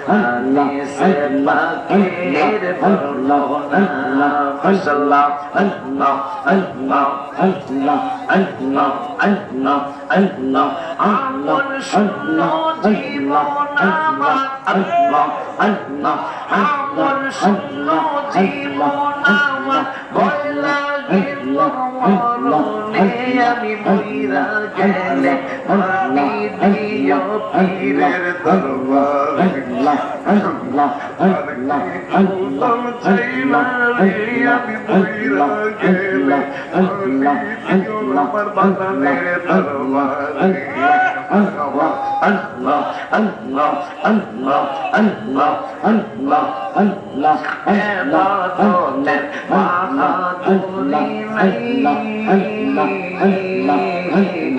হাদিসে পাকের বর্ণনা মাশাআল্লাহ আল্লাহ আল্লাহ আল্লাহ আল্লাহ আল্লাহ আল্লাহ আমল শূন্য জীবন আমার আল্লাহ আল্লাহ আমল শূন্য জীবন আমার বলা মরণে আমি মইরা গেলে মাটি দিও পীরের দরবারে আল্লাহ আল্লাহ আল্লাহ আল্লাহ আল্লাহ আমি মইরা গেলে আল্লাহ আল্লাহ আমার বাগানের দরবারে আল্লাহ আল্লাহ আল্লাহ আল্লাহ আল্লাহ আল্লাহ আল্লাহ ইবাদতের বাহাদুরি আল্লাহ আল্লাহ আল্লাহ আল্লাহ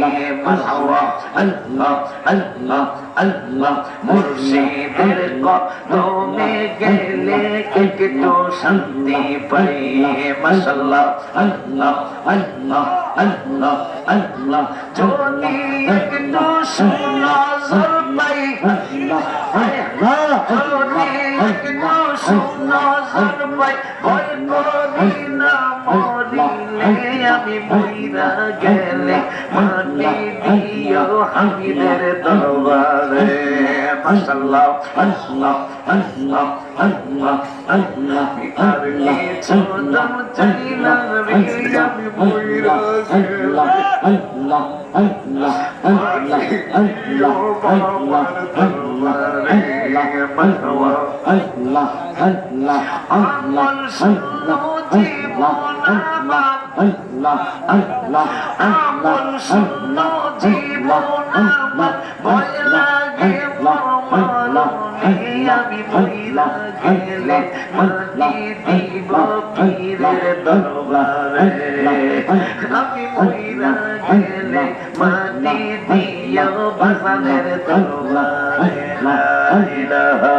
আল্লাহ আল্লাহ আল্লাহ মুর্শিদের কদমে গেলে একটু শান্তি পাই মাশাআল্লাহ আল্লাহ আল্লাহ আল্লাহ আল্লাহ যদি একটু সুনজর পাই আল্লাহ আল্লাহ যদি একটু সুনজর পাই ভয় করি না মরিলে আমি মইরা গেলে মাটি দিও হাবিবের দরবারে মাশাআল্লাহ আল্লাহ আল্লাহ আল্লাহ আল্লাহ আর কিছু দাম চাই না রে আমি মইরা গেলে আল্লাহ আল্লাহ আল্লাহ আল্লাহ আল্লাহ আল্লাহ আল্লাহ আল্লাহ আল্লাহ আমল শূন্য জীবন আমার আল্লাহ আল্লাহ আমল শূন্য জীবন আমার ভয় লাগে মরণে আমি মইরা গেলে মাটি দিব পীরের দরবারে আমি মইরা গেলে মাটি দিও বাজানের দরবারে লা ইলাহা